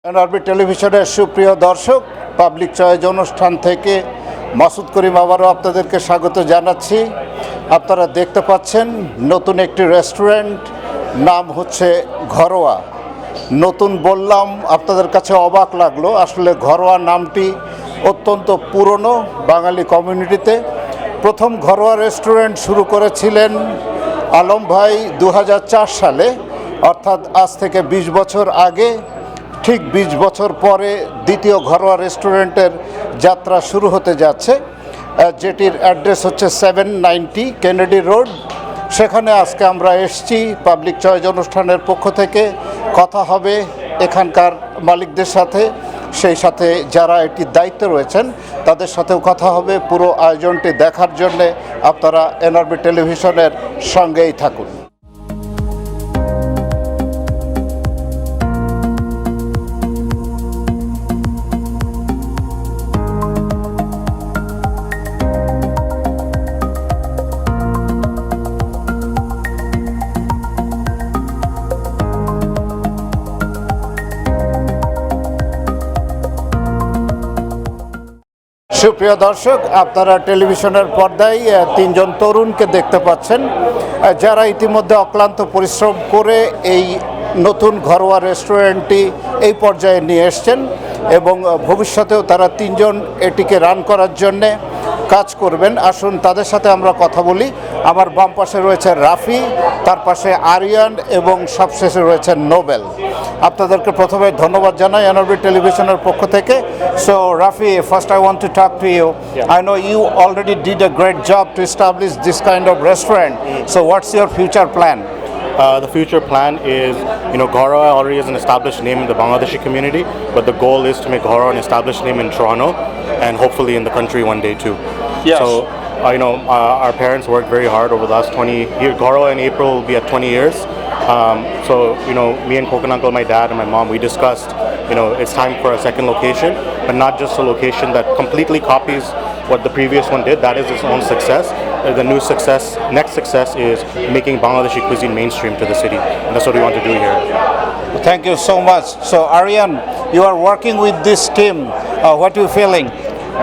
NRB টেলিভিশনের সুপ্রিয় দর্শক, পাবলিক চয়েস অনুষ্ঠান থেকে মাসুদ করিম আবারও আপনাদেরকে স্বাগত জানাচ্ছি। আপনারা দেখতে পাচ্ছেন নতুন একটি রেস্টুরেন্ট, নাম হচ্ছে ঘরোয়া। নতুন বললাম, আপনাদের কাছে অবাক লাগলো। আসলে ঘরোয়া নামটি অত্যন্ত পুরনো বাঙালি কমিউনিটিতে। প্রথম ঘরোয়া রেস্টুরেন্ট শুরু করেছিলেন আলম ভাই 2004 সালে, অর্থাৎ আজ থেকে 20 বছর আগে। ঠিক 20 বছর পরে দ্বিতীয় ঘরোয়া রেস্টুরেন্টের যাত্রা শুরু হতে যাচ্ছে, যেটির অ্যাড্রেস হচ্ছে 790 কেনেডি রোড। সেখানে আজকে আমরা এসেছি পাবলিক চয়েস অনুষ্ঠানের পক্ষ থেকে। কথা হবে এখানকার মালিকদের সাথে, সেই সাথে যারা এটির দায়িত্বে রয়েছেন তাদের সাথেও কথা হবে। পুরো আয়োজনটি দেখার জন্যে আপনারা এনআরবি টেলিভিশনের সঙ্গেই থাকুন। সুপ্রিয় দর্শক, আপনারা টেলিভিশনের পর্দায় তিনজন তরুণকে দেখতে পাচ্ছেন, যারা ইতিমধ্যে অক্লান্ত পরিশ্রম করে এই নতুন ঘরোয়া রেস্টুরেন্টটি এই পর্যায়ে নিয়ে এসছেন এবং ভবিষ্যতেও তারা তিনজন এটিকে রান করার জন্যে কাজ করবেন। আসুন তাদের সাথে আমরা কথা বলি। আমার বাম পাশে রয়েছে রাফি, তার পাশে আরিয়ান এবং সবশেষে রয়েছে নোবেল। আপনাদেরকে প্রথমে ধন্যবাদ জানাই এনআরবি টেলিভিশনের পক্ষ থেকে। So Rafi, first I want to talk to you. I know you already did a great job to establish this kind of restaurant. So what's your future plan? The future plan is, Gaurawa already is an established name in the Bangladeshi community, but the goal is to make Gaurawa an established name in Toronto and hopefully in the country one day too. Yes. So, our parents worked very hard over the last 20 years. Gaurawa in April will be at 20 years. Me and Kokan Uncle, my dad and my mom, we discussed, it's time for a second location, but not just a location that completely copies what the previous one did. That is its own success. The next success is making Bangladeshi cuisine mainstream to the city, and that's what we want to do here. Thank you so much. So Aryan, you are working with this team. What are you feeling?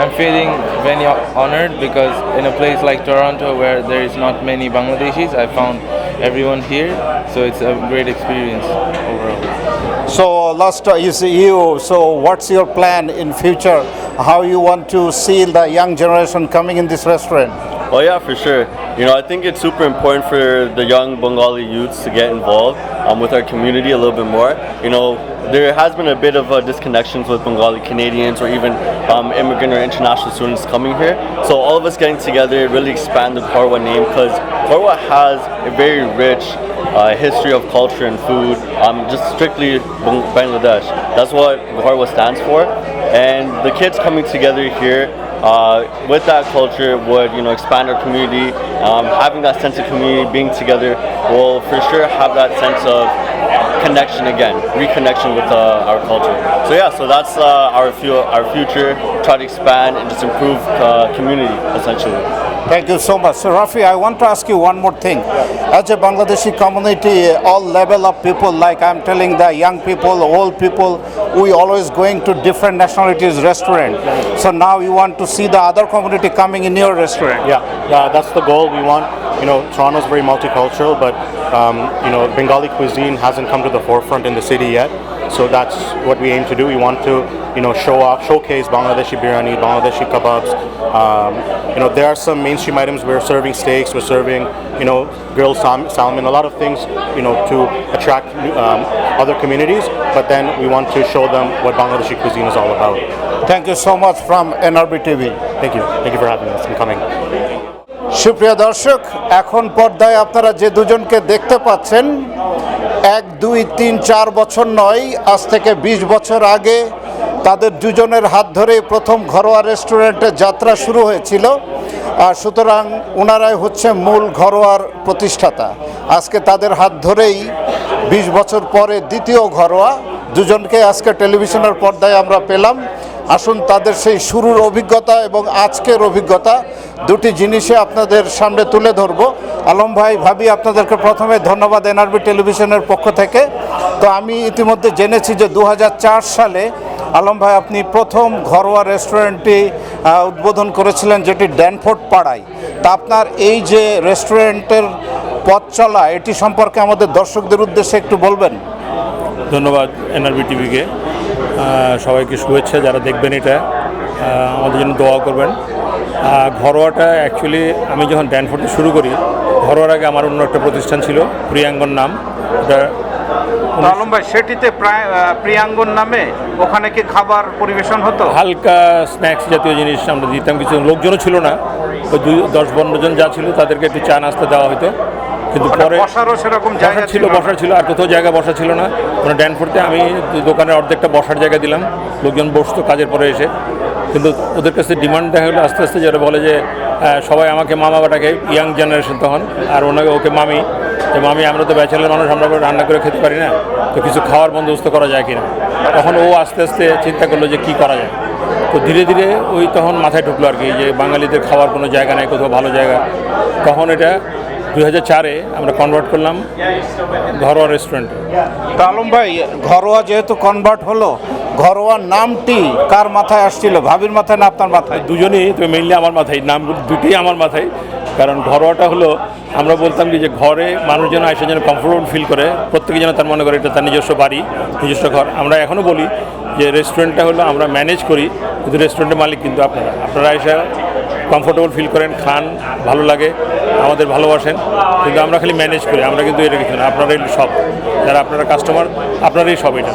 I'm feeling very honored because in a place like Toronto where there is not many Bangladeshis, I found everyone here, so it's a great experience overall. So last so what's your plan in future? How you want to see the young generation coming in this restaurant? Oh yeah, for sure. I think it's super important for the young Bengali youths to get involved with our community a little bit more. There has been a bit of disconnections with Bengali Canadians or even immigrant or international students coming here. So all of us getting together really expand the Gaurawa name, because Gaurawa has a very rich history of culture and food, just strictly Bangladesh. That's what Gaurawa stands for. And the kids coming together here with that culture would expand our community. Having that sense of community, being together, will for sure have that sense of connection again, reconnection with our culture. So that's our future. Try to expand and just improve community essentially. Thank you so much. So Rafi, I want to ask you one more thing. As a Bangladeshi community, all level of people, like I'm telling the young people, old people, we always going to different nationalities restaurant. So now you want to see the other community coming in your restaurant. Yeah, that's the goal we want. Toronto's very multicultural, but Bengali cuisine hasn't come to the forefront in the city yet. So that's what we aim to do. We want to, showcase Bangladeshi biryani, Bangladeshi kebabs. There are some mainstream items. We're serving steaks, we're serving, grilled salmon, a lot of things, to attract other communities. But then we want to show them what Bangladeshi cuisine is all about. Thank you so much from Nrb TV. Thank you for having us and coming. সুপ্রিয় দর্শক, এখন পর্দায় আপনারা যে দুজনকে দেখতে পাচ্ছেন, 1, 2, 3, 4 বছর নয়, আজ থেকে 20 বছর আগে তাদের দুজনের হাত ধরে প্রথম ঘরোয়া রেস্টুরেন্টের যাত্রা শুরু হয়েছিল। আর সুতরাং ওনারাই হচ্ছে মূল ঘরোয়ার প্রতিষ্ঠাতা। আজকে তাদের হাত ধরেই 20 বছর পরে দ্বিতীয় ঘরোয়া দুজনকে আজকে টেলিভিশনের পর্দায় আমরা পেলাম। আসুন তাদের সেই শুরুর অভিজ্ঞতা এবং আজকের অভিজ্ঞতা দুটি জিনিসে আপনাদের সামনে তুলে ধরব। আলম ভাই, ভাবি, আপনাদেরকে প্রথমে ধন্যবাদ এনআরবি টেলিভিশনের পক্ষ থেকে। তো আমি ইতিমধ্যে জেনেছি যে 2004 সালে আলম ভাই আপনি প্রথম ঘরোয়া রেস্টুরেন্টটি উদ্বোধন করেছিলেন, যেটি ড্যানফোর্ড পাড়ায়। তা আপনার এই যে রেস্টুরেন্টের পথ চলা, এটি সম্পর্কে আমাদের দর্শকদের উদ্দেশ্যে একটু বলবেন। ধন্যবাদ এনআরবি টিভিকে, সবাইকে শুভেচ্ছা। যারা দেখবেন এটা আমাদের জন্য দোয়া করবেন। ঘরোয়াটা অ্যাকচুয়ালি আমি যখন ড্যানফোর্ডে শুরু করি, ঘরোয়ার আগে আমার অন্য একটা প্রতিষ্ঠান ছিল, প্রিয়াঙ্গন নাম। ওটা আলম ভাই, সেটিতে প্রায় প্রিয়াঙ্গন নামে ওখানে কি খাবার পরিবেশন হতো? হালকা স্ন্যাক্স জাতীয় জিনিস আমরা দিতাম। কিছু লোকজনও ছিল না, ওই 10-12 জন যা ছিল তাদেরকে একটু চা নাস্তা দেওয়া হতো। কিন্তু পরে বসারও সেরকম জায়গা ছিল, বসার ছিল, আর কোথাও জায়গা বসা ছিল না। মানে ড্যানফোর্ডে আমি দোকানের অর্ধেকটা বসার জায়গা দিলাম, লোকজন বসতো কাজের পরে এসে। কিন্তু ওদের কাছে ডিমান্ড দেখা গেলো আস্তে আস্তে, যারা বলে যে সবাই আমাকে মামা বাটাকে, ইয়াং জেনারেশন তখন, আর ওকে মামি। যে মামি, আমরা তো ব্যাচেলার মানুষ, আমরা রান্না করে খেতে পারি না, তো কিছু খাওয়ার বন্দোবস্ত করা যায় কিনা। তখন ও আস্তে আস্তে চিন্তা করলো যে কী করা যায়। তো ধীরে ধীরে ওই তখন মাথায় ঢুকলো আর কি, যে বাঙালিদের খাওয়ার কোনো জায়গা নেই, কোথাও ভালো জায়গা। তখন এটা 2004-এ আমরা কনভার্ট করলাম ঘরোয়া রেস্টুরেন্টে। তা আলম ভাই, ঘরোয়া যেহেতু কনভার্ট হলো, ঘরোয়া নামটি কার মাথায় আসছিল, ভাবির মাথায় না আপনার মাথায়? দুজনেই, তো মেইনলি আমার মাথায়, নাম দুটোই আমার মাথায়। কারণ ঘরোয়াটা হলো, আমরা বলতাম কি যে ঘরে মানুষজন এসে যেন কমফোর্টেবল ফিল করে, প্রত্যেকে যেন তার মনে করে এটা তার নিজস্ব বাড়ি, নিজস্ব ঘর। আমরা এখনও বলি যে রেস্টুরেন্টটা হলো আমরা ম্যানেজ করি, কিন্তু রেস্টুরেন্টের মালিক কিন্তু আপনারা এসে কমফোর্টেবল ফিল করেন, খান, ভালো লাগে, আমাদের ভালোবাসেন, কিন্তু আমরা খালি ম্যানেজ করি। আমরা কিন্তু এটা কিছু না, আপনারাই সব, যারা আপনারা কাস্টমার আপনারাই সব। এটা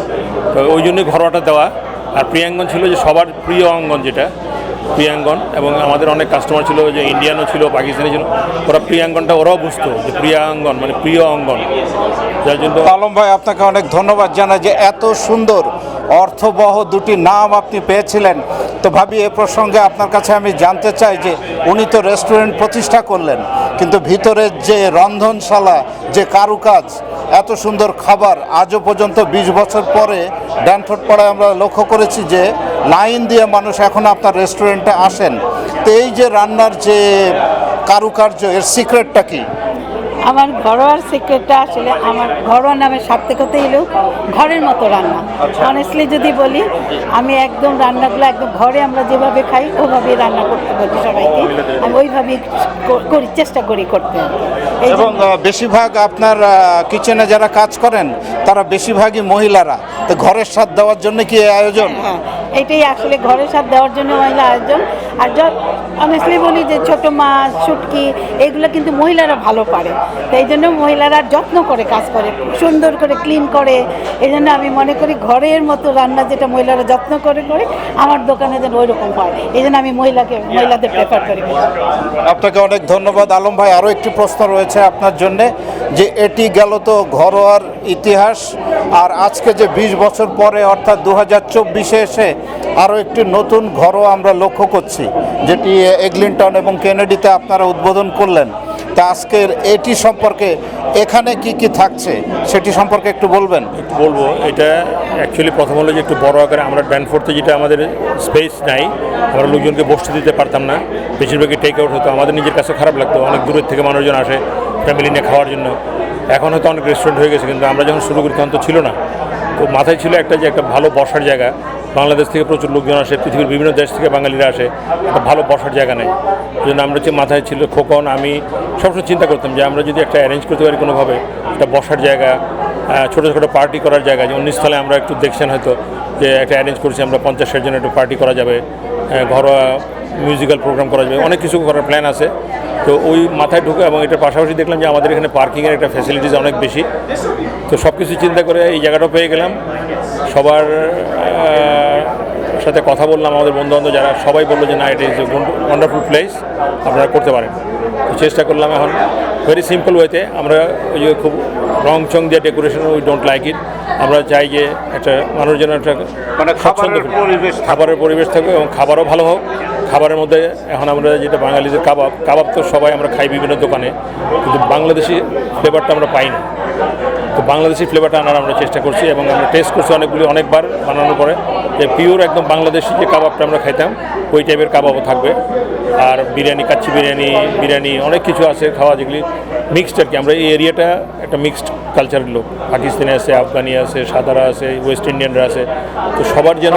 তো ওই জন্যই ঘরোয়াটা দেওয়া। আর প্রিয়াঙ্গন ছিল যে সবার প্রিয় অঙ্গন, যেটা প্রিয়াঙ্গন। এবং আমাদের অনেক কাস্টমার ছিল যে ইন্ডিয়ানও ছিল, পাকিস্তানি ছিল, ওরা প্রিয়াঙ্গনটা ওরাও বুঝতো যে প্রিয়াঙ্গন মানে প্রিয় অঙ্গন, যার জন্য। আলম ভাই, আপনাকে অনেক ধন্যবাদ জানাই যে এত সুন্দর অর্থবহ দুটি নাম আপনি পেয়েছিলেন। তো ভাবি, এ প্রসঙ্গে আপনার কাছে আমি জানতে চাই যে উনি তো রেস্টুরেন্ট প্রতিষ্ঠা করলেন, কিন্তু ভিতরের যে রন্ধনশালা, যে কারুকাজ, এত সুন্দর খাবার, আজও পর্যন্ত 20 বছর পরে ড্যানফোর্ড পাড়ায় আমরা লক্ষ্য করেছি যে লাইন দিয়ে মানুষ এখন আপনার রেস্টুরেন্টে আসেন। তো এই যে রান্নার যে কারুকার্য, এর সিক্রেটটা কি? আমার ঘরোয়ার সিক্রেটটা আসলে আমার ঘরোয়া নামে সার্থকতা এলেও ঘরের মতো রান্না। অনেস্টলি যদি বলি, আমি একদম রান্নাগুলো একদম ঘরে আমরা যেভাবে খাই ওভাবেই রান্না করতে বলি সবাইকে। আমি ওইভাবেই করি, চেষ্টা করি করতে। এবং বেশিরভাগ আপনার কিচেনে যারা কাজ করেন তারা বেশিরভাগই মহিলারা। তো ঘরের স্বাদ দেওয়ার জন্য কি এই আয়োজন? হ্যাঁ, এটাই আসলে ঘরের স্বাদ দেওয়ার জন্য মহিলা আয়োজন। আর অনেস্টলি বলি যে ছোটো মাছ, শুটকি, এগুলো কিন্তু মহিলারা ভালো পারে। তো এই জন্য মহিলারা যত্ন করে কাজ করে, সুন্দর করে ক্লিন করে। এই জন্য আমি মনে করি ঘরের মতো রান্না যেটা মহিলারা যত্ন করে করে, আমার দোকানে যেন ওই রকম হয়। এই জন্য আমি মহিলাদের প্রেফার করি। আপনাকে অনেক ধন্যবাদ আলম ভাই। আরও একটি প্রশ্ন রয়েছে আপনার জন্যে, যে এটি গেল তো ঘরোয়ার ইতিহাস, আর আজকে যে 20 বছর পরে অর্থাৎ 2024-এ এসে আরও একটি নতুন ঘরোয়া আমরা লক্ষ্য করছি, যেটি এগলিংটন এবং কেনেডিতে আপনারা উদ্বোধন করলেন। তা আজকের এটি সম্পর্কে, এখানে কি কি থাকছে সেটি সম্পর্কে একটু বলবেন? একটু বলবো। এটা অ্যাকচুয়ালি প্রথম হলো যে একটু বড় আকারে, আমরা ড্যানফোর্ডে যেটা আমাদের স্পেস নাই, আমরা লোকজনকে বসতে দিতে পারতাম না, বেশিরভাগই টেক আউট হতো। আমাদের নিজের কাছে খারাপ লাগতো, অনেক দূরের থেকে মানুষজন আসে ফ্যামিলি নিয়ে খাওয়ার জন্য। এখন হয়তো অনেক রেস্টুরেন্ট হয়ে গেছে, কিন্তু আমরা যখন শুরু করি তখন তো ছিল না। তো মাথায় ছিল একটা, যে একটা ভালো বসার জায়গা। বাংলাদেশ থেকে প্রচুর লোকজন আসে, পৃথিবীর বিভিন্ন দেশ থেকে বাঙালিরা আসে, একটা ভালো বসার জায়গা নেই। এই জন্য আমরা যে মাথায় ছিল খোকন, আমি সবসময় চিন্তা করতাম যে আমরা যদি একটা অ্যারেঞ্জ করতে পারি কোনোভাবে, একটা বসার জায়গা, ছোটো ছোটো পার্টি করার জায়গা। যেমন নিচতলে আমরা একটু দেখছেন হয়তো যে একটা অ্যারেঞ্জ করছি আমরা, 50-60 জনের একটু পার্টি করা যাবে, ঘরোয়া মিউজিক্যাল প্রোগ্রাম করা যাবে, অনেক কিছু করার প্ল্যান আছে। তো ওই মাথায় ঢুকে, এবং এটার পাশাপাশি দেখলাম যে আমাদের এখানে পার্কিংয়ের একটা ফ্যাসিলিটিস অনেক বেশি। তো সব কিছু চিন্তা করে এই জায়গাটাও পেয়ে গেলাম। সবার সাথে কথা বললাম, আমাদের বন্ধুবান্ধব যারা, সবাই বললো যে না, এটা ইজ এ ওয়ান্ডারফুল প্লেস, আপনারা করতে পারেন। তো চেষ্টা করলাম এখন ভেরি সিম্পল ওয়েতে। আমরা ওই যে খুব রং চং দিয়ে decoration, we don't like it. আমরা চাই যে একটা মানুষ যেন একটা মানে খাবারের পরিবেশ থাকবে, এবং খাবারও ভালো হোক। খাবারের মধ্যে এখন আমরা যেটা বাঙালিদের কাবাব তো সবাই আমরা খাই বিভিন্ন দোকানে, কিন্তু বাংলাদেশি ফ্লেভারটা আমরা পাই না। তো বাংলাদেশি ফ্লেভারটা আনার আমরা চেষ্টা করছি এবং আমরা টেস্ট করছি অনেকবার বানানোর পরে যে পিওর একদম বাংলাদেশি যে কাবাবটা আমরা খাইতাম ওই টাইপের কাবাবও থাকবে। আর বিরিয়ানি, কাচ্চি বিরিয়ানি অনেক কিছু আছে খাওয়া, যেগুলি মিক্সড আর কি। আমরা এই এরিয়াটা একটা মিক্সড কালচারের লোক, পাকিস্তানি আছে, আফগানি আছে, সাদারা আছে, ওয়েস্ট ইন্ডিয়ানরা আছে। তো সবার যেন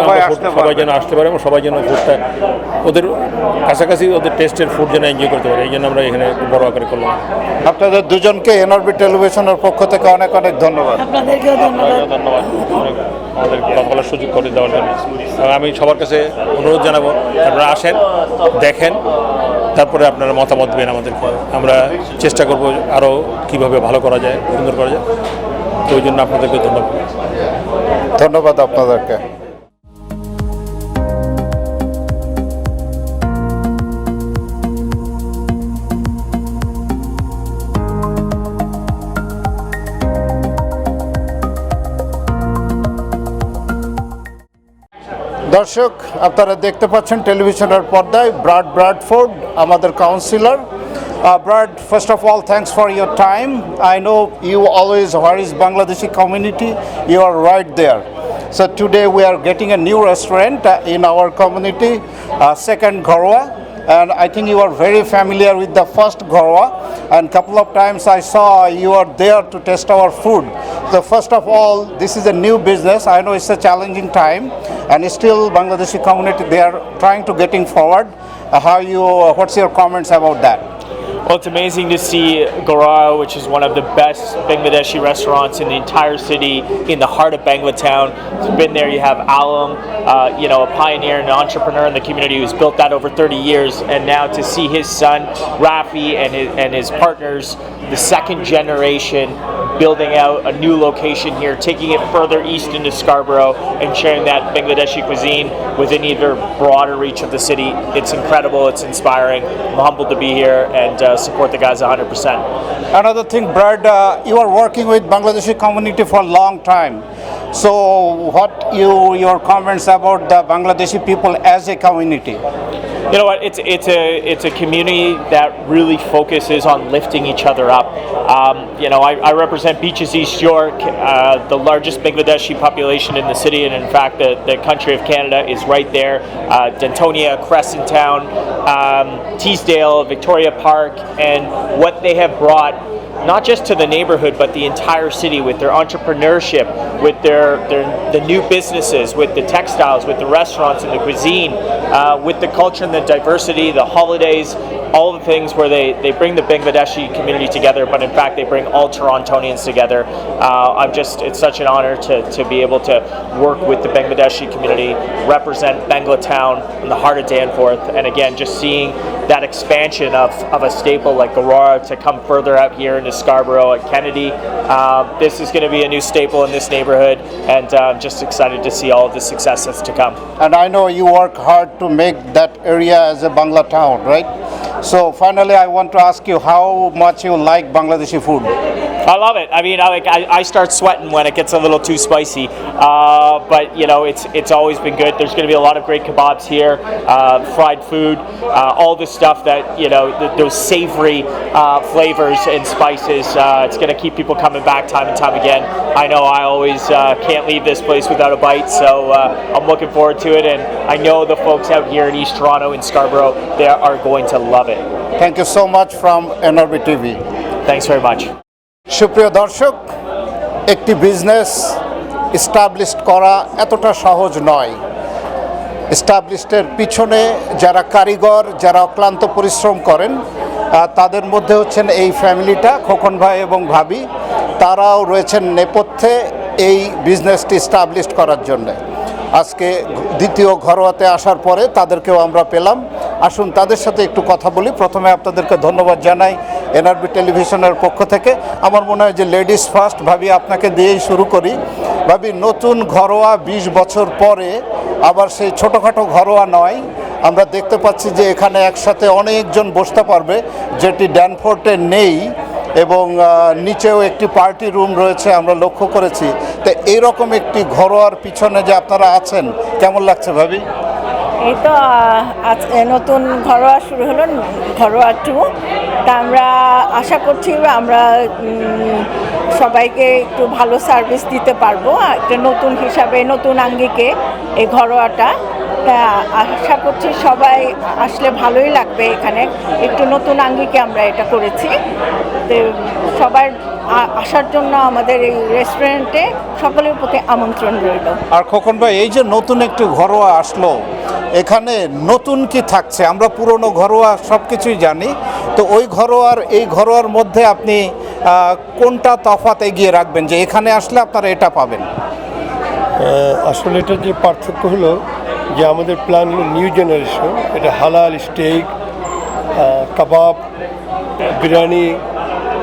সবাই যেন আসতে পারে এবং সবাই যেন ফুডটা ওদের কাছাকাছি ওদের টেস্টের ফুড যেন এনজয় করতে পারে, এই জন্য আমরা এখানে বড় আকারে করলাম। আপনাদের দুজনকে এনআরবি টেলিভিশনের পক্ষ থেকে অনেক অনেক ধন্যবাদ। আপনাদেরকেও ধন্যবাদ। ধন্যবাদ আমাদের কথা বলার সুযোগ করে দেওয়ার জন্য। আমি সবার কাছে অনুরোধ জানাবো আপনারা আসেন, দেখেন, তারপরে আপনারা মতামত দেবেন আমাদেরকে। আমরা চেষ্টা করব আরও কীভাবে ভালো করা যায়, সুন্দর করা যায়। তো ওই জন্য আপনাদেরকে ধন্যবাদ আপনাদেরকে। দর্শক, আপনারা দেখতে পাচ্ছেন টেলিভিশনের পর্দায় ব্রাডফোর্ড, আমাদের councillor. Brad, first of all, thanks for your time. I know you always, where is Bangladeshi community? You are right there. So today we are getting a new restaurant in our community, second Ghorwa. And I think you are very familiar with the first Ghorwa. And couple of times I saw you are there to test our food. So first of all, this is a new business. I know it's a challenging time, and still Bangladeshi community, they are trying to getting forward. What's your comments about that? Well, it's amazing to see Gorara, which is one of the best Bangladeshi restaurants in the entire city, in the heart of Banglatown. It's been there. You have Alam, a pioneer and entrepreneur in the community who's built that over 30 years. And now to see his son, Rafi, and his partners, the second generation, building out a new location here, taking it further east into Scarborough and sharing that Bangladeshi cuisine within either broader reach of the city. It's incredible. It's inspiring. I'm humbled to be here and support the guys 100%. Another thing, Brad, you are working with Bangladeshi community for a long time. So what your comments about the Bangladeshi people as a community? You know what? It's a community that really focuses on lifting each other up. I represent Beaches East York, the largest Bangladeshi population in the city, and in fact, the country of Canada is right there. Dentonia, Crescent Town, Teesdale, Victoria Park, and what they have brought, not just to the neighborhood, but the entire city, with their entrepreneurship, with the new businesses, with the textiles, with the restaurants and the cuisine, with the culture and the diversity, the holidays, all the things where they bring the Bangladeshi community together, but in fact they bring all Torontonians together. It's such an honor to be able to work with the Bangladeshi community, represent Banglatown in the heart of Danforth, and again, just seeing that expansion of a staple like Gorara to come further out here into Scarborough and Kennedy. This is going to be a new staple in this neighborhood, and I'm just excited to see all of the success that's to come. And I know you work hard to make that area as a Bangla town, right? So finally, I want to ask you how much you like Bangladeshi food. I love it. I mean, I start sweating when it gets a little too spicy, but it's always been good. There's going to be a lot of great kebabs here, fried food, all the stuff that those savory flavors and spices. It's going to keep people coming back time and time again. I know I always can't leave this place without a bite, so I'm looking forward to it, and I know the folks out here in East Toronto and Scarborough, they are going to love it. Thank you so much from Nrb TV. Thanks very much. সুপ্রিয় দর্শক, একটি business establish করা এতটা সহজ নয়। এস্টাবলিশের পিছনে যারা কারিগর, যারা অক্লান্ত পরিশ্রম করেন, তাদের মধ্যে হচ্ছেন এই ফ্যামিলিটা, খোকন ভাই এবং ভাবি। তারাও রয়েছেন নেপথ্যে এই বিজনেসটি এস্টাবলিশ করার জন্যে। আজকে দ্বিতীয় ঘরোয়াতে আসার পরে তাদেরকেও আমরা পেলাম। আসুন তাদের সাথে একটু কথা বলি। প্রথমে আপনাদেরকে ধন্যবাদ জানাই এনআরবি টেলিভিশনের পক্ষ থেকে। আমার মনে হয় যে লেডিস ফার্স্ট, ভাবি আপনাকে দিয়েই শুরু করি। ভাবি, নতুন ঘরোয়া 20 বছর পরে আবার সেই ছোটোখাটো ঘরোয়া নয়, আমরা দেখতে পাচ্ছি যে এখানে একসাথে অনেকজন বসতে পারবে, যেটি ড্যানফোর্টে নেই, এবং নিচেও একটি পার্টি রুম রয়েছে আমরা লক্ষ্য করেছি। তো এইরকম একটি ঘরোয়ার পিছনে যে আপনারা আছেন, কেমন লাগছে ভাবি? এই তো নতুন ঘরোয়া শুরু হলো, ঘরোয়া 2। তা আমরা আশা করছি আমরা সবাইকে একটু ভালো সার্ভিস দিতে পারবো একটা নতুন হিসাবে নতুন আঙ্গিকে এই ঘরোয়াটা তা আশা করছি সবাই আসলে ভালোই লাগবে এখানে একটু নতুন আঙ্গিকে আমরা এটা করেছি তো সবার আসার জন্য আমাদের এই রেস্টুরেন্টে সকলের প্রতি আমন্ত্রণ রইল। আর খোকন ভাই, এই যে নতুন একটি ঘরোয়া আসলো, এখানে নতুন কি থাকছে? আমরা পুরনো ঘরোয়া সব কিছুই জানি, তো ওই ঘরোয়ার এই ঘরোয়ার মধ্যে আপনি কোনটা তফাৎ এগিয়ে রাখবেন যে এখানে আসলে আপনারা এটা পাবেন? আসলে এটার যে পার্থক্য হলো যে আমাদের প্ল্যান হলো নিউ জেনারেশন, এটা হালাল স্টেক, কাবাব, বিরিয়ানি,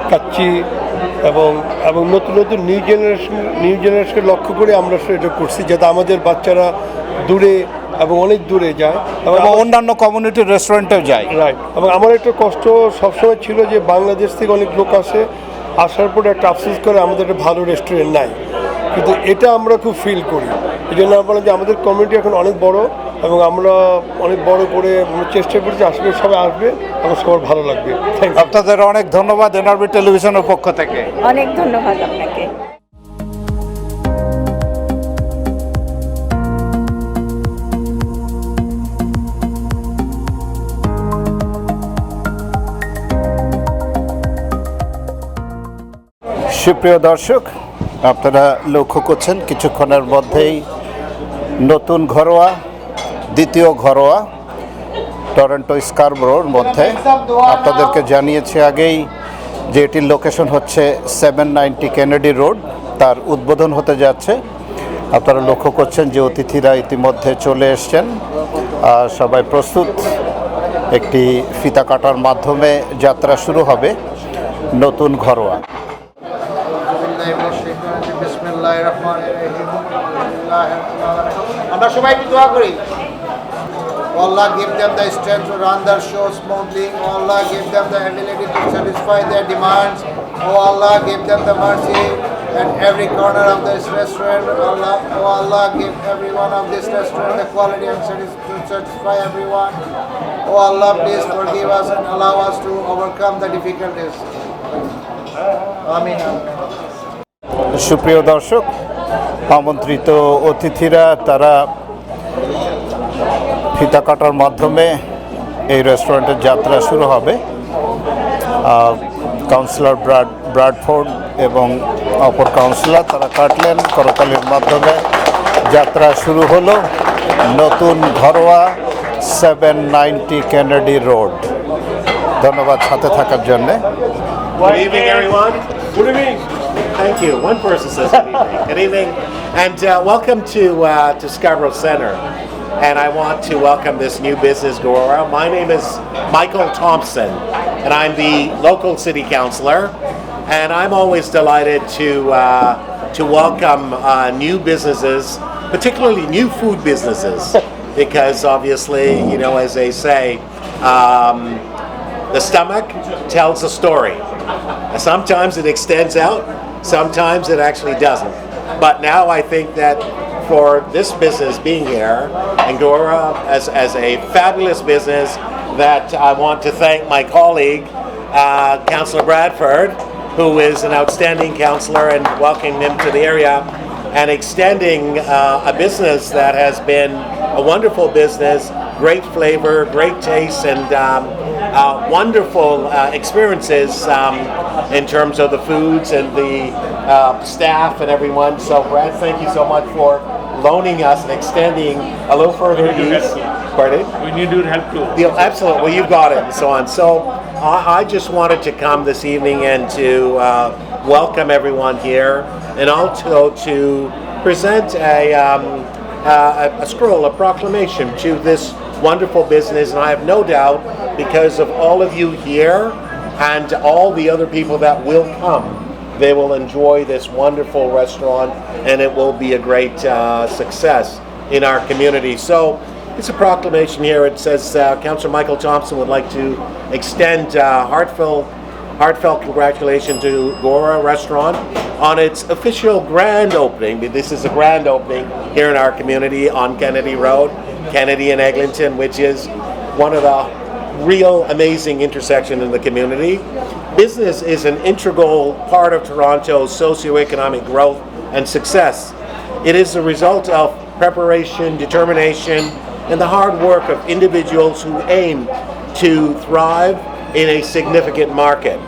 কাচ্চি এবং এবং নতুন নতুন নিউ জেনারেশন লক্ষ্য করে আমরা এটা করছি যাতে আমাদের বাচ্চারা দূরে এবং অনেক দূরে যায় এবং অন্যান্য কমিউনিটির রেস্টুরেন্টেও যায়। রাইট। এবং আমার একটা কষ্ট সবসময় ছিল যে বাংলাদেশ থেকে অনেক লোক আসে, আসার পরে একটা আফসোস করে আমাদের একটা ভালো রেস্টুরেন্ট নাই, কিন্তু এটা আমরা খুব ফিল করি। এই জন্য আমরা বললাম যে আমাদের কমিউনিটি এখন অনেক বড় এবং আমরা অনেক বড় করে চেষ্টা করছি আসলে সবাই আসবে এবং সবার ভালো লাগবে। Thank you. আপনাদের অনেক ধন্যবাদ এনআরবি টেলিভিশনের পক্ষ থেকে। অনেক ধন্যবাদ আপনাকে। সুপ্রিয় দর্শক, আপনারা লক্ষ্য করছেন কিছুক্ষণের মধ্যেই নতুন ঘরোয়া, দ্বিতীয় ঘরোয়া টরন্টো স্কারবোরোর মধ্যে। আপনাদেরকে জানিয়েছি আগেই যে এটির লোকেশন হচ্ছে 790 কেনেডি রোড, তার উদ্বোধন হতে যাচ্ছে। আপনারা লক্ষ্য করছেন যে অতিথিরা ইতিমধ্যে চলে এসছেন, সবাই প্রস্তুত। একটি ফিতা কাটার মাধ্যমে যাত্রা শুরু হবে নতুন ঘরোয়া। আমরা সবাই একটু দোয়া করি। Allah give them the strength to run their show smoothly. Oh Allah give them the ability to satisfy their demands. Oh Allah give them the mercy at every corner of this restaurant. Oh Allah give every one of this restaurant the quality and to satisfy everyone. Oh Allah please forgive us and allow us to overcome the difficulties. Amin. সুপ্রিয় দর্শক, আমন্ত্রিত অতিথিরা তারা ফিতা কাটার মাধ্যমে এই রেস্টুরেন্টের যাত্রা শুরু হবে। কাউন্সিলর ব্রাডফোর্ড এবং অপর কাউন্সিলর তারা কাটলেন, করতালির মাধ্যমে যাত্রা শুরু হলো নতুন ঘরোয়া 790 কেনেডি রোড। ধন্যবাদ সাথে থাকার জন্যে। Good evening, everyone. Good evening. Thank you. One person says good evening. Good evening, and welcome to Scarborough Center. And I want to welcome this new business Gora. My name is Michael Thompson, and I'm the local city councillor. And I'm always delighted to welcome new businesses, particularly new food businesses, because obviously, you know, as they say, the stomach tells a story. Sometimes it extends out, sometimes it actually doesn't. But now I think that for this business being here, Angora as a fabulous business, that I want to thank my colleague, Councillor Bradford, who is an outstanding councillor, and welcoming him to the area and extending a business that has been a wonderful business, great flavor, great taste, and wonderful experiences in terms of the foods and the staff and everyone. So Brad, thank you so much for loaning us and extending a little further east. Pardon? We need your help too. Yeah, absolutely. Well, you've got it and so on. So I just wanted to come this evening and to welcome everyone here, and also to present a scroll, a proclamation to this wonderful business. And I have no doubt, because of all of you here and all the other people that will come, they will enjoy this wonderful restaurant, and it will be a great success in our community. So it's a proclamation here. It says Councillor Michael Thompson would like to extend heartfelt congratulations to Gora Restaurant on its official grand opening. This is a grand opening here in our community on Kennedy Road, Kennedy and Eglinton, which is one of the real amazing intersection in the community. business is an integral part of Toronto's socioeconomic growth and success. It is the result of preparation, determination, and the hard work of individuals who aim to thrive in a significant market.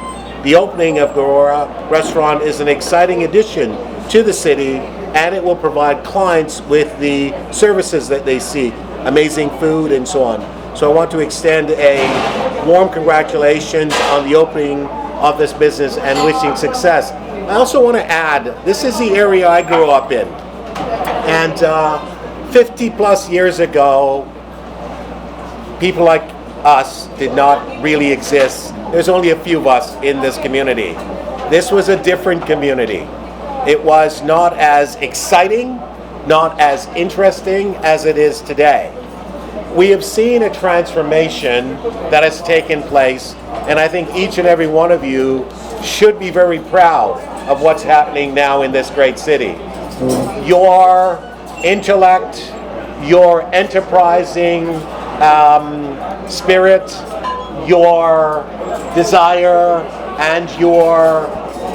The opening of Gorora Restaurant is an exciting addition to the city, and it will provide clients with the services that they seek, amazing food and so on. So I want to extend a warm congratulations on the opening of this business and wishing success. I also want to add, this is the area I grew up in. And 50 plus years ago, people like us did not really exist. There's only a few of us in this community. This was a different community. It was not as exciting, not as interesting as it is today. We have seen a transformation that has taken place, and I think each and every one of you should be very proud of what's happening now in this great city. Your intellect, your enterprising spirit, your desire, and your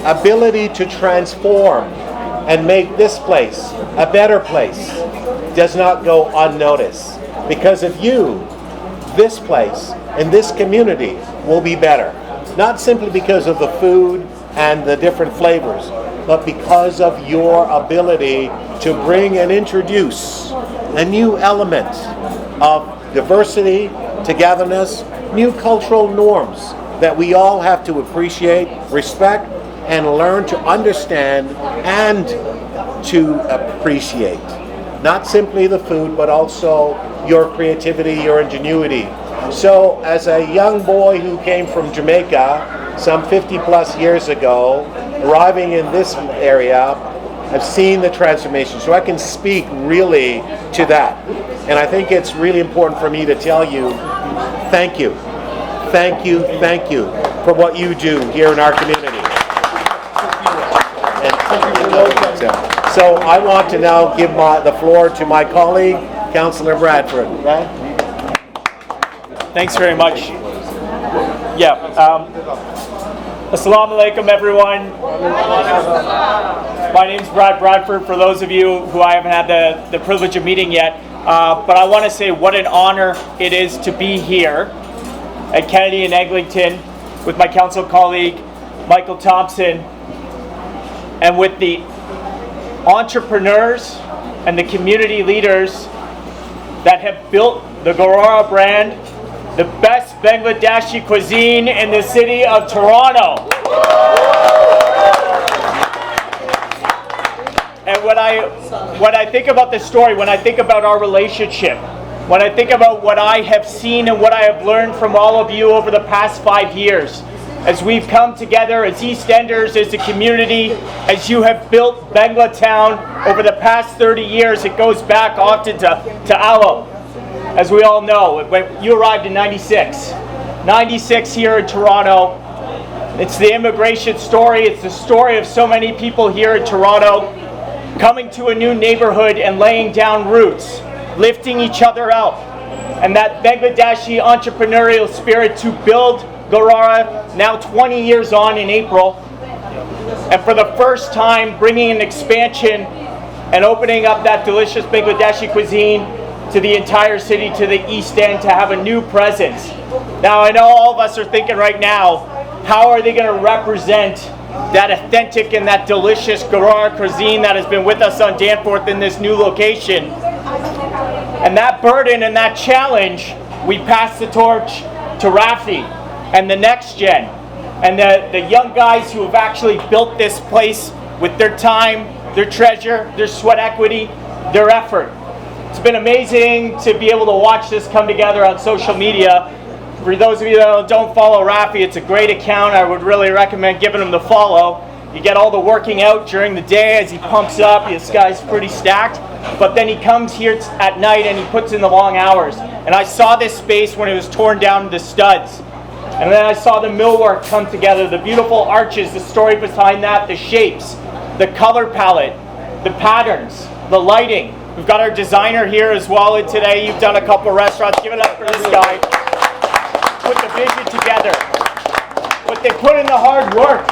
ability to transform and make this place a better place does not go unnoticed. Because of you, this place and this community will be better. Not simply because of the food and the different flavors, but because of your ability to bring and introduce a new element of diversity, togetherness, new cultural norms that we all have to appreciate, respect, and learn to understand and to appreciate. Not simply the food, but also your creativity, your ingenuity. So as a young boy who came from Jamaica some 50 plus years ago, arriving in this area, I've seen the transformation. So I can speak really to that. And I think it's really important for me to tell you, thank you. Thank you, thank you for what you do here in our community. So I want to now give the floor to my colleague, Councillor Bradford. Thanks very much. Assalamu alaikum, everyone. My name's Brad Bradford, for those of you who I haven't had the privilege of meeting yet. But I want to say what an honor it is to be here at Kennedy and Eglinton with my council colleague, Michael Thompson, and with the entrepreneurs and the community leaders that have built the Gorora brand, the best Bangladeshi cuisine in the city of Toronto. And when I think about this story, when I think about our relationship, when I think about what I have seen and what I have learned from all of you over the past 5 years, as we've come together as East Enders, as a community, as you have built Banglatown over the past 30 years, it goes back often to Alo, as we all know. When you arrived in 96 here in Toronto. It's the immigration story. It's the story of so many people here in Toronto coming to a new neighborhood and laying down roots, lifting each other up, and that Bangladeshi entrepreneurial spirit to build Gorora, now 20 years on in April, and for the first time bringing an expansion and opening up that delicious Bangladeshi cuisine to the entire city, to the East End, to have a new presence. Now I know all of us are thinking right now, how are they going to represent that authentic and that delicious Gorora cuisine that has been with us on Danforth in this new location? And that burden and that challenge, we pass the torch to Rafi and the next gen, and the young guys who have actually built this place with their time, their treasure, their sweat equity, their effort. It's been amazing to be able to watch this come together on social media. For those of you that don't follow Rafi, it's a great account. I would really recommend giving him the follow. You get all the working out during the day as he pumps up. This guy's pretty stacked. But then he comes here at night and he puts in the long hours. And I saw this space when it was torn down to the studs. And then I saw the millwork come together, the beautiful arches, the story behind that, the shapes, the color palette, the patterns, the lighting. We've got our designer here as well, and today you've done a couple of restaurants. Give it up for this guy. Put the vision together. Put They put in the hard work,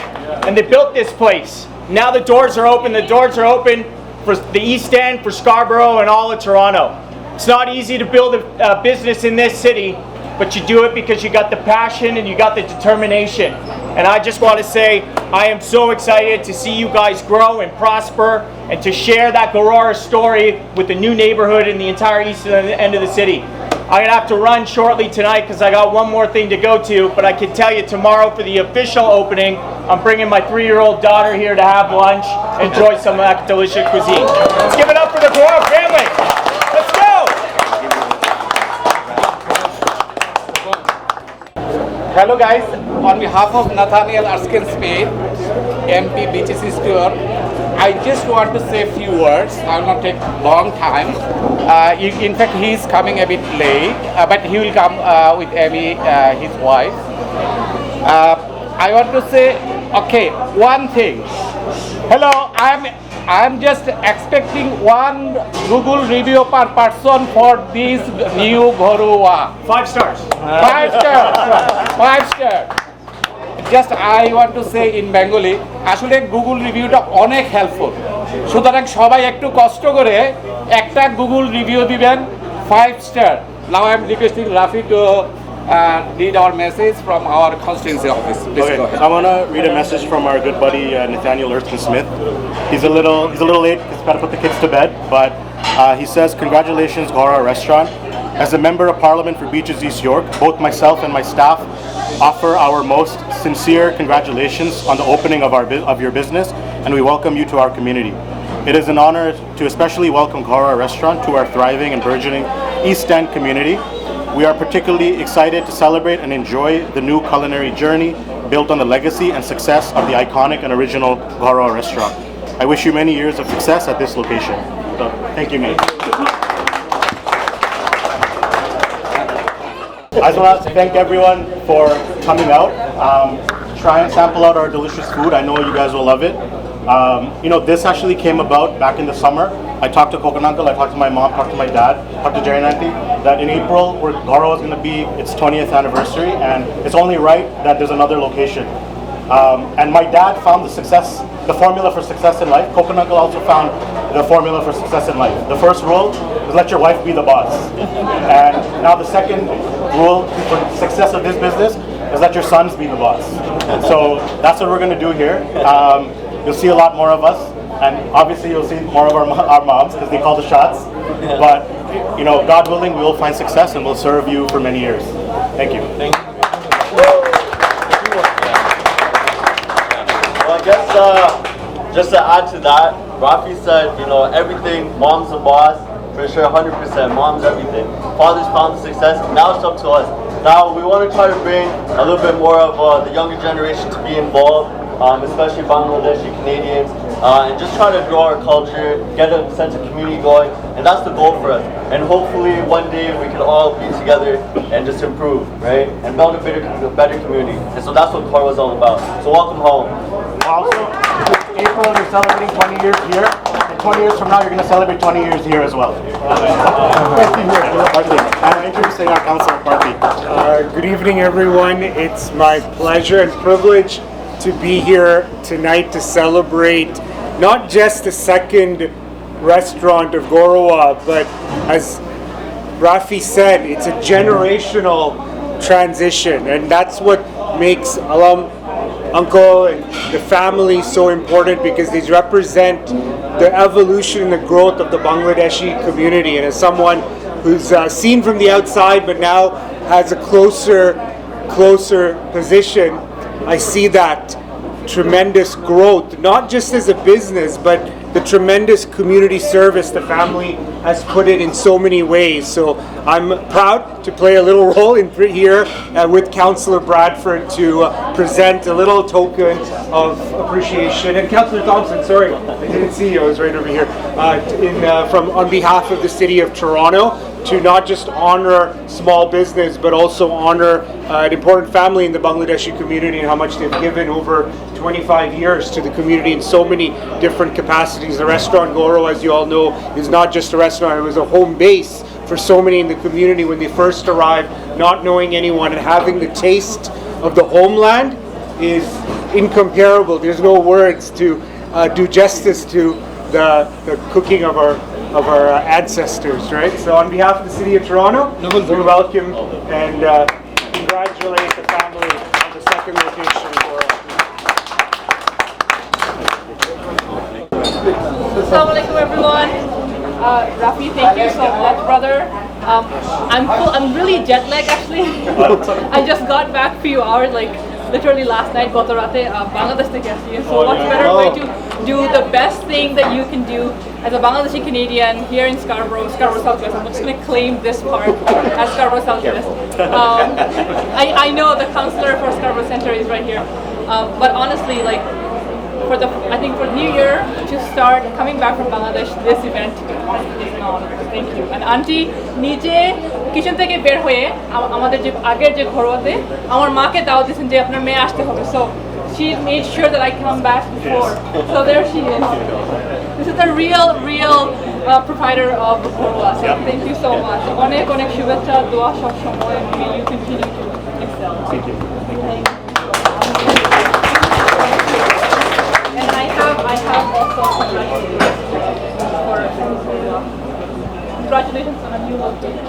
and they built this place. Now the doors are open. The doors are open for the East End, for Scarborough, and all of Toronto. It's not easy to build a business in this city, but you do it because you got the passion and you got the determination. And I just want to say, I am so excited to see you guys grow and prosper and to share that Gorora story with the new neighborhood in the entire east end of the city. I'm going to have to run shortly tonight because I got one more thing to go to, but I can tell you tomorrow for the official opening, I'm bringing my 3-year-old daughter here to have lunch, enjoy some of that delicious cuisine. Let's give it up for the Gorora family. Let's go! Hello guys, on behalf of Nathaniel Erskine Smith, MP BTC Store, I just want to say a few words. I will not take long time. In fact, he is coming a bit late, but he will come with Amy, his wife. I want to say, okay, one thing. Hello, I'm just expecting one Google review per person for this new Gorua. 5 stars. 5 stars. 5 stars. Just I want to say in Bengali, আসলে Google রিভিউটা অনেক helpful, সুতরাং সবাই একটু কষ্ট করে একটা Google review দিবেন 5 star. Now I am requesting Rafi to read our message from our constituency office. Please Okay, go ahead. so I want to read a message from our good buddy Nathaniel Erskine Smith. He's a little late. He's got to put the kids to bed, but he says, "Congratulations, Gorora Restaurant. As a member of Parliament for Beaches East York, both myself and my staff offer our most sincere congratulations on the opening of your business, and we welcome you to our community. It is an honor to especially welcome Gorora Restaurant to our thriving and burgeoning East End community. We are particularly excited to celebrate and enjoy the new culinary journey built on the legacy and success of the iconic and original Gorora Restaurant. I wish you many years of success at this location." So, thank you, mate. I just want to thank everyone for coming out. Try and sample out our delicious food. I know you guys will love it. This actually came about back in the summer. I talked to Coconut Uncle, I talked to my mom, talked to my dad, talked to Jerry Nanti, that in April, Gorora is going to be its 20th anniversary, and it's only right that there's another location. And my dad found the formula for success in life. Coconut Uncle also found the formula for success in life. The first rule is let your wife be the boss. And now the second rule for success of this business is let your sons be the boss. So that's what we're going to do here. You'll see a lot more of us, and obviously you'll see more of our moms because they call the shots. But God willing, we will find success and we'll serve you for many years. Thank you. Thank you. Well, I guess just to add to that, Rafi said, everything, mom's the boss, for sure, 100%, mom's everything. Father's found the success, now it's up to us. Now we want to try to bring a little bit more of the younger generation to be involved, especially Bangladeshi Canadians, and just try to grow our culture, get a sense of community going, and that's the goal for us. And hopefully one day we can all be together and just improve, right? And build a better community. And so that's what Gorora was all about. So welcome home. Also, April, you're celebrating 20 years here, and 20 years from now, you're going to celebrate 20 years here as well. And introducing our councillor, Parthi. Good evening, everyone. It's my pleasure and privilege to be here tonight to celebrate not just the second restaurant of Gorora, but as Rafi said, it's a generational transition, and that's what makes Alam Uncle and the family so important, because they represent the evolution and the growth of the Bangladeshi community. And as someone who's seen from the outside but now has a closer position, I see that tremendous growth, not just as a business, but the tremendous community service the family has put in so many ways. So I'm proud to play a little role in here with Councillor Bradford to present a little token of appreciation. And Councillor Thompson, sorry, I didn't see you, I was right over here, on behalf of the City of Toronto, to not just honor small business, but also honor an important family in the Bangladeshi community and how much they've given over 25 years to the community in so many different capacities. The restaurant Gorora, as you all know, is not just a restaurant, it was a home base for so many in the community when they first arrived, not knowing anyone and having the taste of the homeland is incomparable. There's no words to do justice to the cooking of our ancestors, right? So on behalf of the City of Toronto, we welcome and congratulate the family on the second location. Assalamu alaikum everyone. Rafi, thank you so much, brother. I'm really jet lagged actually. I just got back a few hours, like literally last night, Gotorate, Bangladesh থেকে আসছি. So what's better way to do the best thing that you can do as a Bangladeshi Canadian here in Scarborough Southwest. I'm just going to claim this part as Scarborough Southwest. I know the counselor for Scarborough Center is right here, but honestly, like I think for New Year to start coming back from Bangladesh, this event is an honor. Thank you. And Auntie, নিজে kitchen থেকে বের হয়ে আমাদের যে আগের যে ঘরোয়াতে আমার মাকে দাওয়াত দিয়েছেন যে আপনার মেয়ে আসতে হবে. So she made sure that I come back before. So there she is. This is the real provider of ঘরোয়া. So thank you so much. অনেক অনেক শুভেচ্ছা, দোয়া সব সময়. May you continue to excel. Thank you. And I have also congratulations on a new location.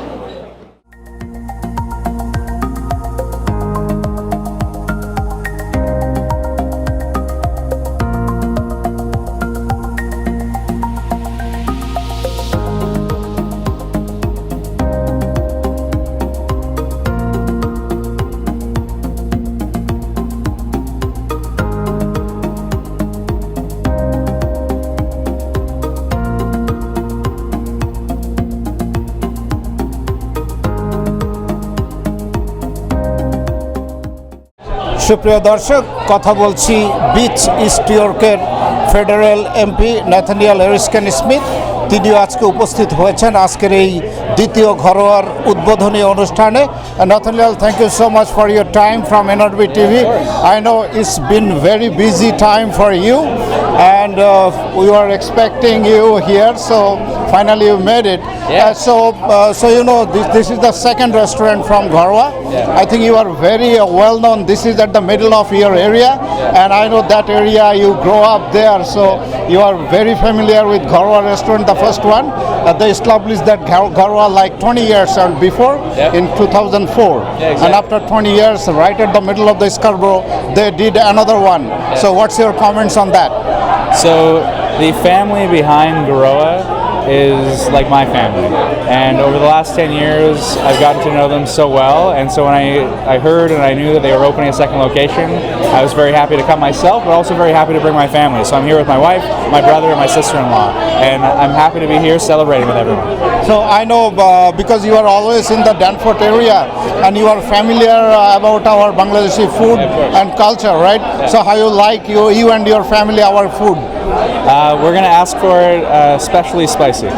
সুপ্রিয় দর্শক, কথা বলছি বিচ ইস্ট ইয়র্কের ফেডারেল এমপি ন্যাথানিয়াল এরিস্কেন স্মিথ। তিনিও আজকে উপস্থিত হয়েছেন আজকের এই দ্বিতীয় ঘরোয়ার উদ্বোধনী অনুষ্ঠানে। Nathaniel, thank you so much for your time from Nrb TV. I know it's been very busy time for you and we were expecting you here, so finally you made it. So you know this is the second restaurant from Gharwa. I think you are very well known. This is at the middle of your area, and I know that area you grow up there, so you are very familiar with Gharwa restaurant, the first one. They established that Gharwa like 20 years before in 2004, and after 20 years, right at the middle of the Scarborough, they did another one. So what's your comments on that? So the family behind Gharwa is like my family, and over the last 10 years I've gotten to know them so well, and so when I heard and I knew that they were opening a second location, I was very happy to come myself, but also very happy to bring my family. So I'm here with my wife, my brother, and my sister-in-law, and I'm happy to be here celebrating with everyone. So I know because you are always in the Danforth area and you are familiar about our Bangladeshi food and culture, right? So how you like you and your family our food? We're going to ask for it especially spicy.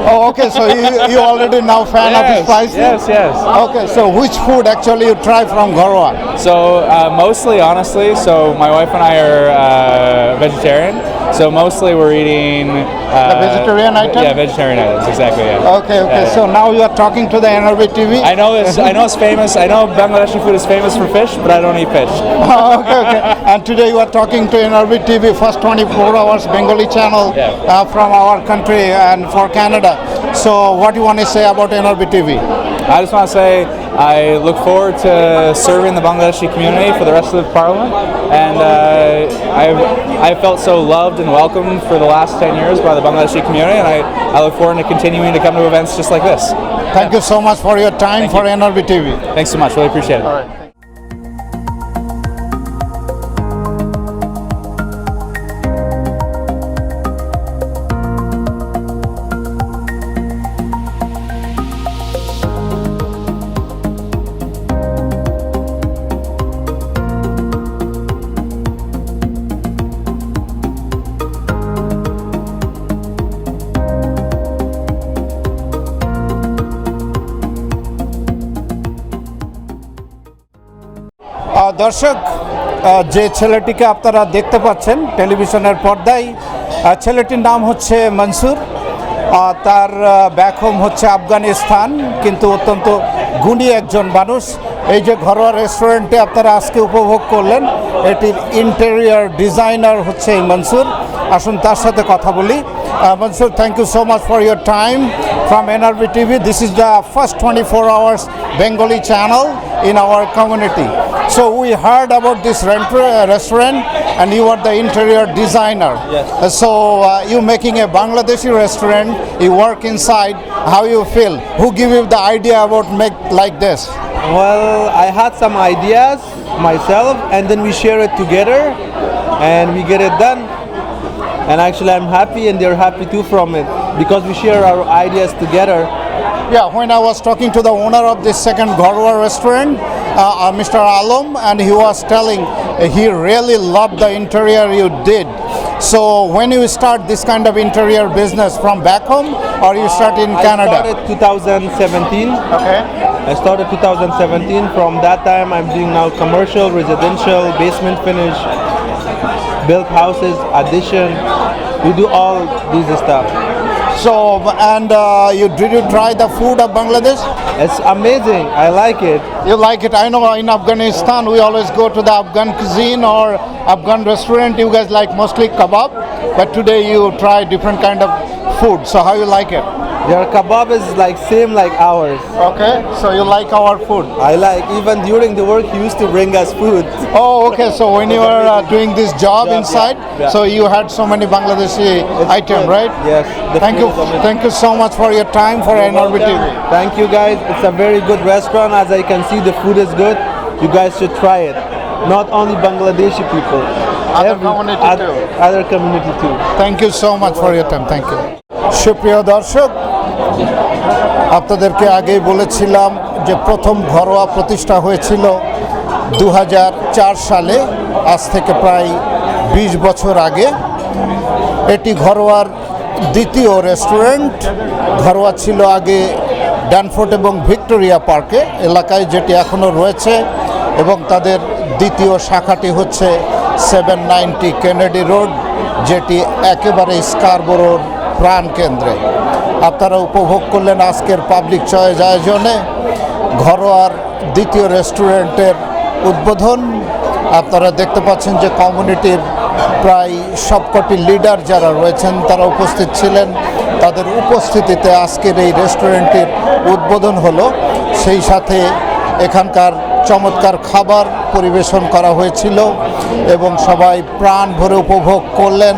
Oh, okay. So you already now fan of spicy? Yes. Okay. So which food actually you try from Gharwa? So mostly, honestly, so my wife and I are vegetarian. So mostly we're eating the vegetarian items? Yeah, vegetarian items, exactly, yeah. Okay. So now you are talking to the Nrb TV? I know it's famous. I know Bangladeshi food is famous for fish, but I don't eat fish. Okay. And today you are talking to Nrb TV, first 24 hours Bengali channel from our country and for Canada. So what do you want to say about Nrb TV? I just want to say I look forward to serving the Bangladeshi community for the rest of the parliament, and I've felt so loved and welcomed for the last 10 years by the Bangladeshi community, and I look forward to continuing to come to events just like this. Thank you so much for your time for Nrb TV. Thanks so much, really appreciate it. All right. দর্শক, যে ছেলেটিকে আপনারা দেখতে পাচ্ছেন টেলিভিশনের পর্দায়, ছেলেটির নাম হচ্ছে মনসুর। তার ব্যাক হোম হচ্ছে আফগানিস্তান, কিন্তু অত্যন্ত গুণী একজন মানুষ। এই যে ঘরোয়া রেস্টুরেন্টে আপনারা আজকে উপভোগ করলেন, এটির ইন্টেরিয়র ডিজাইনার হচ্ছে এই মনসুর। আসুন তার সাথে কথা বলি। Mansur, thank you so much for your time from Nrb TV. This is the first 24 hours Bengali channel in our community. So we heard about this restaurant and you are the interior designer. Yes. So you making a Bangladeshi restaurant, you work inside, how you feel? Who give you the idea about make like this? Well, I had some ideas myself, and then we share it together, and we get it done. And actually, I'm happy, and they're happy too from it because we share our ideas together. Yeah, when I was talking to the owner of this second Ghorwa restaurant, Mr. Alam, and he was telling he really loved the interior you did. So when you start this kind of interior business from back home, or you start in Canada? I started 2017. Okay. I started 2017. From that time, I'm doing now commercial, residential, basement finish, built houses, addition. We do all these stuff. So, and did you try the food of Bangladesh? It's amazing. I like it. You like it? I know in Afghanistan we always go to the Afghan cuisine or Afghan restaurant. You guys like mostly kebab, but today you try different kind of food. So how you like it? Their kebab is like same like ours. Okay, so you like our food? I like, even during the work, he used to bring us food. Oh, okay. So when you were doing this job inside, yeah. so you had so many Bangladeshi items, right? Yes. Thank you so much for your time for Nrb TV. Thank you guys. It's a very good restaurant. As I can see, the food is good. You guys should try it. Not only Bangladeshi people, other community too. Thank you so much for your time. Thank you. সুপ্রিয় দর্শক, আপনাদেরকে আগেই বলেছিলাম যে প্রথম ঘরোয়া প্রতিষ্ঠা হয়েছিল 2004 সালে, আজ থেকে প্রায় 20 বছর আগে। এটি ঘরোয়ার দ্বিতীয় রেস্টুরেন্ট। ঘরোয়া ছিল আগে ড্যানফোর্ট এবং ভিক্টোরিয়া পার্কে এলাকায়, যেটি এখনও রয়েছে, এবং তাদের দ্বিতীয় শাখাটি হচ্ছে 790 কেনেডি রোড, যেটি একেবারে স্কারবোরোর প্রাণকেন্দ্রে। আপনারা উপভোগ করলেন আজকের পাবলিক চয়েস আয়োজনে ঘরোয়ার দ্বিতীয় রেস্টুরেন্টের উদ্বোধন। আপনারা দেখতে পাচ্ছেন যে কমিউনিটির প্রায় সবকটি লিডার যারা রয়েছেন তারা উপস্থিত ছিলেন। তাদের উপস্থিতিতে আজকের এই রেস্টুরেন্টের উদ্বোধন হলো। সেই সাথে এখানকার চমৎকার খাবার পরিবেশন করা হয়েছিল এবং সবাই প্রাণ ভরে উপভোগ করলেন।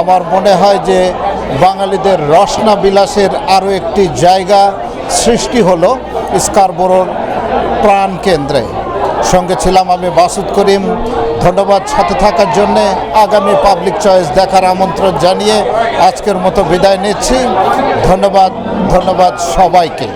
আমার মনে হয় যে বাঙালিদের রসনা বিলাসের আরও একটি জায়গা সৃষ্টি হলো স্কারবোরোর প্রাণ কেন্দ্রে। সঙ্গে ছিলাম আমি মাসুদ করিম। ধন্যবাদ সাথে থাকার জন্যে। আগামী পাবলিক চয়েস দেখার আমন্ত্রণ জানিয়ে আজকের মতো বিদায় নিচ্ছি। ধন্যবাদ সবাইকে।